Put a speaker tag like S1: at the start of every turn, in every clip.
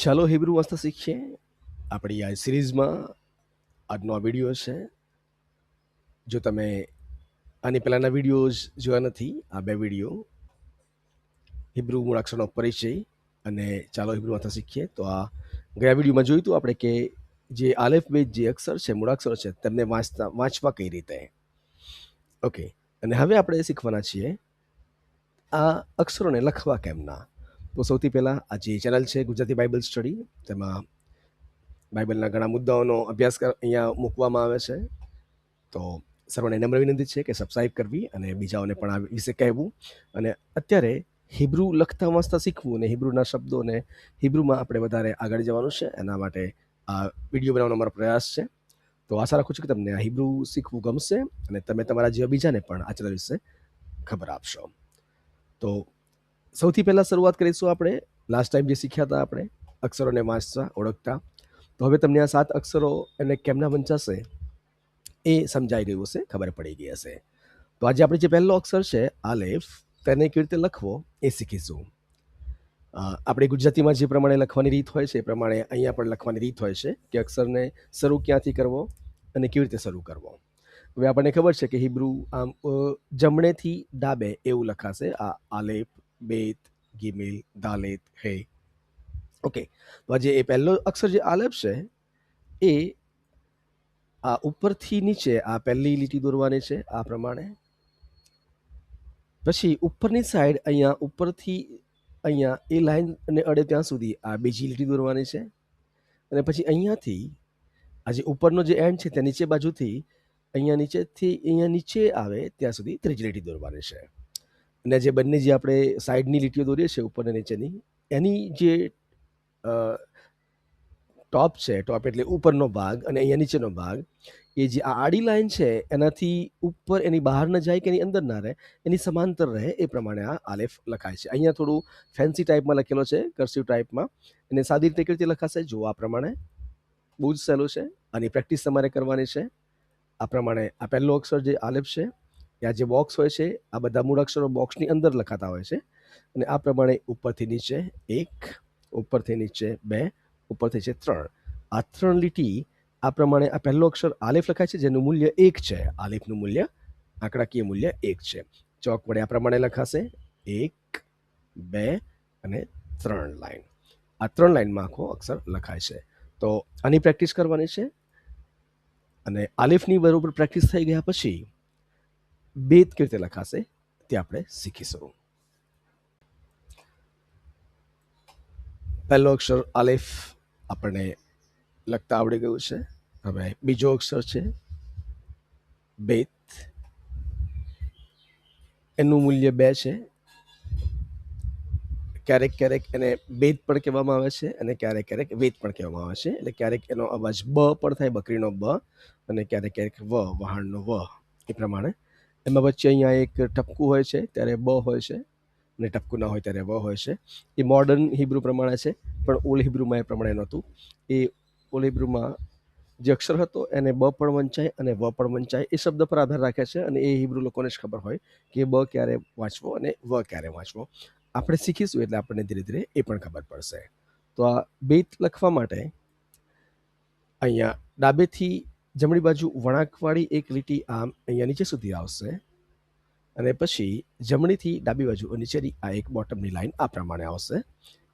S1: ચાલો હિબ્રુ વાંચતા શીખીએ. આપણી આ સિરીઝમાં આજનો આ વિડીયો છે. જો તમે આની પહેલાંના વિડીયોઝ જોયા નથી, આ બે વિડીયો હિબ્રુ મૂળાક્ષરનો પરિચય અને ચાલો હિબ્રુ વાંચતા શીખીએ. તો આ ગયા વિડીયોમાં જોયું હતું આપણે કે જે આલેફ બેઝ જે અક્ષર છે, મૂળાક્ષર છે, તેમને વાંચવા કઈ રીતે. ઓકે, અને હવે આપણે શીખવાના છીએ આ અક્ષરોને લખવા કેમના. તો સૌથી પહેલાં આ જે ચેનલ છે ગુજરાતી બાઇબલ સ્ટડી, તેમાં બાઇબલના ઘણા મુદ્દાઓનો અભ્યાસ અહીંયા મૂકવામાં આવે છે. તો સર્વને નમ્ર વિનંતી છે કે સબસ્ક્રાઈબ કરવી અને બીજાઓને પણ આ વિશે કહેવું. અને અત્યારે હિબ્રુ લખતા વાંચતા શીખવું અને હિબ્રુના શબ્દોને હિબ્રુમાં આપણે વધારે આગળ જવાનું છે. એના માટે આ વિડીયો બનાવવાનો અમારો પ્રયાસ છે. તો આશા રાખું છું કે તમને આ હિબ્રુ શીખવું ગમશે અને તમે તમારા જેવા બીજાને પણ આ ચેનલ વિશે ખબર આપશો. તો સૌથી પહેલાં શરૂઆત કરીશું આપણે લાસ્ટ ટાઈમ જે શીખ્યા હતા આપણે અક્ષરોને વાંચતા ઓળખતા. તો હવે તમને આ 7 અક્ષરો એને કેમના વંચાશે એ સમજાઈ ગયું હશે, ખબર પડી ગઈ હશે. તો આજે આપણે જે પહેલો અક્ષર છે આલેફ, તેને કેવી રીતે લખવો એ શીખીશું. આપણે ગુજરાતીમાં જે પ્રમાણે લખવાની રીત હોય છે એ પ્રમાણે અહીંયા પણ લખવાની રીત હોય છે કે અક્ષરને શરૂ ક્યાંથી કરવો અને કેવી રીતે શરૂ કરવો. હવે આપણને ખબર છે કે હિબ્રુ આમ જમણેથી ડાબે એવું લખાશે. આ આલેફ, બેત, ગિમેલ, દાલેત, હે. ઓકે, તો આજે એ પહેલો અક્ષર જે આલેફ છે એ આ ઉપરથી નીચે આ પહેલી લીટી દોરવાની છે આ પ્રમાણે. પછી ઉપરની સાઈડ અહીંયા ઉપરથી અહીંયા એ લાઈનને અડે ત્યાં સુધી આ બીજી લીટી દોરવાની છે. અને પછી અહીંયાથી આ જે ઉપરનો જે એન્ડ છે ત્યાં નીચે બાજુથી અહીંયા નીચેથી અહીંયા નીચે આવે ત્યાં સુધી ત્રીજી લીટી દોરવાની છે. અને જે બંને જે આપણે સાઈડની લીટીઓ દોરીએ છીએ ઉપર અને નીચેની, એની જે ટોપ છે, ટોપ એટલે ઉપરનો ભાગ અને અહીંયા નીચેનો ભાગ, એ જે આ આડી લાઈન છે એનાથી ઉપર એની બહાર ન જાય કે એની અંદર ના રહે, એની સમાંતર રહે એ પ્રમાણે આ આલેફ લખાય છે. અહીંયા થોડું ફેન્સી ટાઈપમાં લખેલો છે, કર્સિવ ટાઈપમાં. અને સાદી રીતે કેવી રીતે લખાશે જો આ પ્રમાણે. બહુ જ સહેલું છે. આની પ્રેક્ટિસ તમારે કરવાની છે. આ પ્રમાણે આ પહેલો અક્ષર જે આલેફ છે એ આ જે બોક્સ હોય છે, આ બધા મૂળાક્ષરો બોક્સની અંદર લખાતા હોય છે. અને આ પ્રમાણે ઉપરથી નીચે 1, ઉપરથી નીચે 2, ઉપરથી છે 3. આ 3 લીટી આ પ્રમાણે આ પહેલો અક્ષર આલેફ લખાય છે જેનું મૂલ્ય 1 છે. આલેફનું મૂલ્ય, આંકડાકીય મૂલ્ય 1 છે. ચોક વડે આ પ્રમાણે લખાશે 1, 2 અને 3 લાઈન. આ 3 લાઈનમાં આખો અક્ષર લખાય છે. તો આની પ્રેક્ટિસ કરવાની છે. અને આલેફની બરોબર પ્રેક્ટિસ થઈ ગયા પછી બેત કેવી રીતે લખાશે તે આપણે શીખીશું. પહેલો અક્ષર આલેફ આપણને લખતા આવડી ગયું છે. હવે બીજો અક્ષર છે બેત. એનું મૂલ્ય 2 છે. ક્યારેક ક્યારેક એને બેત પણ કહેવામાં આવે છે અને ક્યારેક ક્યારેક વેત પણ કહેવામાં આવે છે. એટલે ક્યારેક એનો અવાજ બ પણ થાય, બકરીનો બ, અને ક્યારેક ક્યારેક વ, વહાણનો વ. એ પ્રમાણે એમાં વચ્ચે અહીંયા એક ટપકું હોય છે ત્યારે બ હોય છે, અને ટપકું ના હોય ત્યારે વ હોય છે. એ મોડર્ન હિબ્રુ પ્રમાણે છે, પણ ઓલ્ડ હિબ્રુમાં એ પ્રમાણે નહોતું. એ ઓલ્ડ હિબ્રુમાં જે અક્ષર હતો એને બ પણ વંચાય અને વ પણ વંચાય. એ શબ્દ પર આધાર રાખે છે અને એ હિબ્રુ લોકોને જ ખબર હોય કે બ ક્યારે વાંચવો અને વ ક્યારે વાંચવો. આપણે શીખીશું એટલે આપણને ધીરે ધીરે એ પણ ખબર પડશે. તો આ બેત લખવા માટે અહીંયા ડાબેથી જમણી બાજુ વળાંકવાળી એક લીટી આમ અહીંયા નીચે સુધી આવશે. અને પછી જમણીથી ડાબી બાજુ નીચેની આ એક બોટમની લાઈન આ પ્રમાણે આવશે.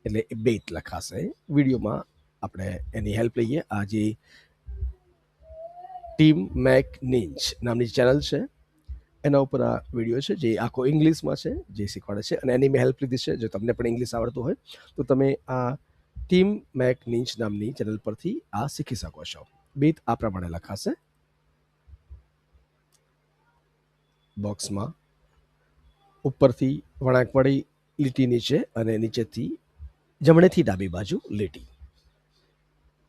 S1: એટલે એ બેત લખાશે. વિડીયોમાં આપણે એની હેલ્પ લઈએ. આ જે ટીમ મેક નિંચ નામની ચેનલ છે એના ઉપર આ વિડીયો છે જે આખો ઇંગ્લિશમાં છે, જે શીખવાડે છે. અને એની મેં હેલ્પ લીધી છે. જો તમને પણ ઇંગ્લિશ આવડતું હોય તો તમે આ ટીમ મેક નિંચ નામની ચેનલ પરથી આ શીખી શકો છો. બેત આ પ્રમાણે લખાશે. બોક્સમાં ઉપરથી વળાંકવાળી લીટી નીચે અને નીચેથી જમણેથી ડાબી બાજુ લીટી.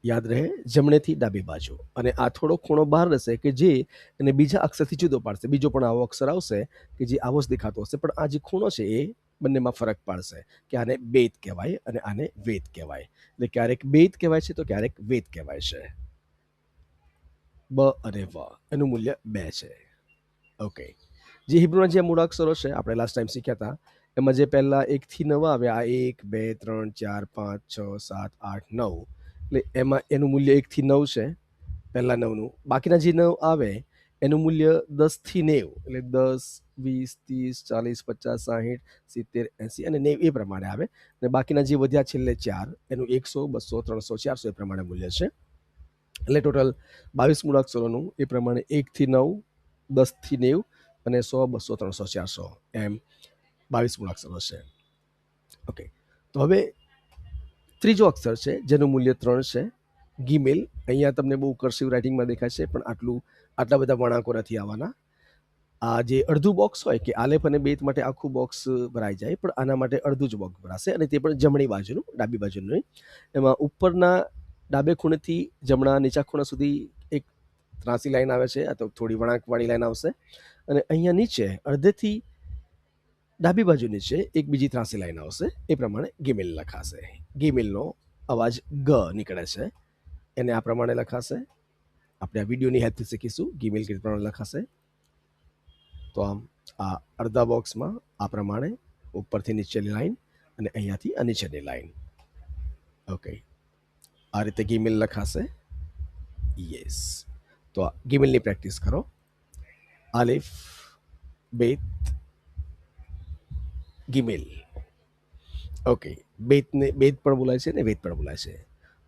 S1: યાદ રહે, જમણેથી ડાબી બાજુ. અને આ થોડો ખૂણો બહાર રહેશે કે જે એને બીજા અક્ષરથી જુદો પાડશે. બીજો પણ આવો અક્ષર આવશે કે જે આવો જ દેખાતો હશે, પણ આ જે ખૂણો છે એ બંનેમાં ફરક પાડશે કે આને બેત કહેવાય અને આને વેત કહેવાય. એટલે ક્યારેક બેત કહેવાય છે તો ક્યારેક વેત કહેવાય છે. બ અને વ એનું મૂલ્ય 2 છે. ઓકે, જે હિબ્રુના જે મૂળાક્ષરો છે આપણે લાસ્ટ ટાઈમ શીખ્યા હતા એમાં જે પહેલા 1 થી 9 આવે, આ 1 2 3 4 5 6 7 8 9, એટલે એમાં એનું મૂલ્ય 1 થી 9 છે, પહેલા 9નું. બાકીના જે 9 આવે એનું મૂલ્ય 10 થી 90, એટલે 10 20 30 40 50 60 70 80 અને 90 એ પ્રમાણે આવે. અને બાકીના જે વધ્યા છેલ્લે 4 એનું 100 200 300 400 એ પ્રમાણે મૂલ્ય છે. એટલે ટોટલ 22 મૂળાક્ષરોનું એ પ્રમાણે 1 થી 9, 10 થી 90 અને 100 200 300 400 એમ 22 મૂળાક્ષરો છે. ઓકે, તો હવે ત્રીજો અક્ષર છે જેનું મૂલ્ય 3 છે, ગીમેલ. અહીંયા તમને બહુ કર્સિવ રાઇટિંગમાં દેખાશે, પણ આટલા બધા વળાંકો નથી આવવાના. આ જે અડધું બોક્સ હોય કે આલેખ અને બેત માટે આખું બોક્સ ભરાઈ જાય, પણ આના માટે અડધું જ બોક્સ ભરાશે, અને તે પણ જમણી બાજુનું, ડાબી બાજુનું નહીં. એમાં ઉપરના ડાબે ખૂણેથી જમણા નીચા ખૂણા સુધી એક ત્રાસી લાઈન આવે છે, આ તો થોડી વળાંકવાળી લાઈન આવશે. અને અહીંયા નીચે અડધેથી ડાબી બાજુ નીચે એક બીજી ત્રાસી લાઈન આવશે. એ પ્રમાણે ગીમેલ લખાશે. ગીમેલનો અવાજ ગ નીકળે છે, એને આ પ્રમાણે લખાશે. આપણે આ વિડીયોની હેલ્પથી શીખીશું ગીમેલ કેવી પ્રમાણે લખાશે. તો આમ આ અડધા બોક્સમાં આ પ્રમાણે ઉપરથી નીચેની લાઈન અને અહીંયાથી આ નીચેની લાઈન. ઓકે, આ રીતે ગીમેલ લખાશે. યસ, તો આ ગીમેલની પ્રેક્ટિસ કરો. આલિફ બેત ગીમેલ. ઓકે, બેત પણ બોલાય છે ને વેત પણ બોલાય છે.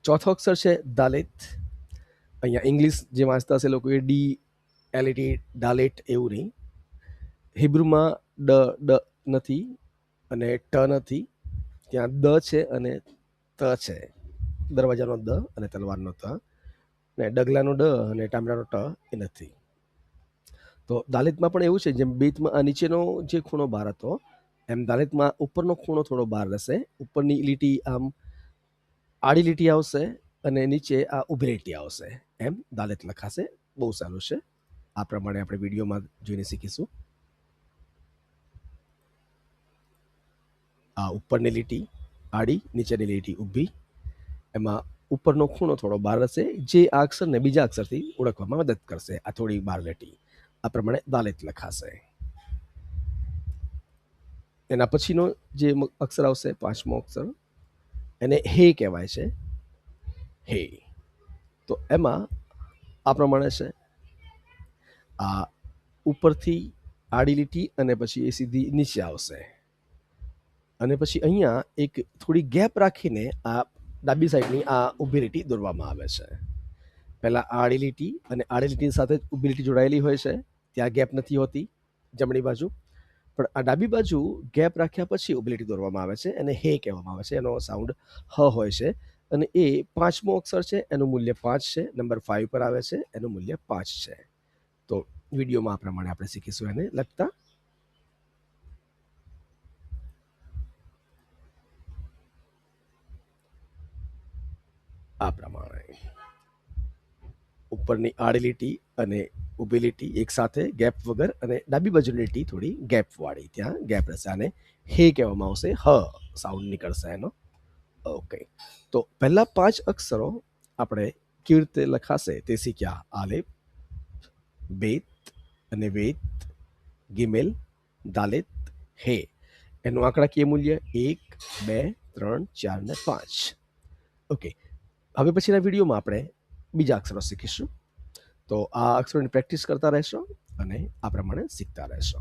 S1: ચોથો અક્ષર છે દાલેત. અહીંયા ઇંગ્લિશ જે વાંચતા હશે લોકો એ DLET ડાલેટ એવું નહીં. હિબ્રુમાં ડ નથી અને ટ નથી, ત્યાં દ છે અને ત છે. દરવાજાનો દ અને તલવારનો ત, ને ડગલાનો ડ અને ટામડાનો ટ એ નથી. તો દાલેતમાં પણ એવું છે, જેમ બેતમાં આ નીચેનો જે ખૂણો બહાર હતો, એમ દાલેતમાં ઉપરનો ખૂણો થોડો બહાર રહેશે. ઉપરની લીટી આમ આડી લીટી આવશે અને નીચે આ ઊભી લીટી આવશે, એમ દાલેત લખાશે. બહુ સારું છે. આ પ્રમાણે આપણે વિડીયોમાં જોઈને શીખીશું. આ ઉપરની લીટી આડી, નીચેની લીટી ઊભી, એમાં ઉપરનો ખૂણો થોડો બહાર રહેશે, જે આ અક્ષરને બીજા અક્ષરથી ઓળખવામાં મદદ કરશે. આ થોડી બહાર લીટી, આ પ્રમાણે દાલેત લખાશે. એના પછીનો જે અક્ષર આવશે, પાંચમો અક્ષર, એને હે કહેવાય છે. હે, તો એમાં આ પ્રમાણે છે. આ ઉપરથી આડી લીટી અને પછી એ સીધી નીચે આવશે, અને પછી અહીંયા એક થોડી ગેપ રાખીને આ ડાબી સાઈડની આ ઊભી લીટી દોરવામાં આવે છે. પહેલાં આડી લીટી અને આડી લીટીની સાથે જ ઊભી લીટી જોડાયેલી હોય છે, ત્યાં ગેપ નથી હોતી જમણી બાજુ. પણ આ ડાબી બાજુ ગેપ રાખ્યા પછી ઊભી લીટી દોરવામાં આવે છે, અને હે કહેવામાં આવે છે. એનો સાઉન્ડ હ હોય છે, અને એ પાંચમો અક્ષર છે, એનું મૂલ્ય 5 છે. નંબર 5 પર આવે છે, એનું મૂલ્ય 5 છે. તો વિડીયોમાં આ પ્રમાણે આપણે શીખીશું એને લખતા. આ પ્રમાણે ઉપરની આડી લીટી અને ઊભી લીટી એક સાથે ગેપ વગર, અને ડાબી બાજુની લીટી થોડી ગેપ વાળી, ત્યાં ગેપ રહેશે. આને હે કહેવામાં આવશે. હ સાઉન્ડ નીકળશે એનો. ઓકે, તો પહેલા 5 અક્ષરો આપણે કેવી રીતે લખાશે તે શીખ્યા. આલેફ, બેત અને વેત, ગિમેલ, દાલેત, હે. એનું આંકડાકીય મૂલ્ય 1 2 3 4 ને 5. ઓકે, હવે પછીના વિડીયોમાં આપણે બીજા અક્ષરો શીખીશું. તો આ અક્ષરોની પ્રેક્ટિસ કરતા રહેશો અને આ પ્રમાણે શીખતા રહેશો.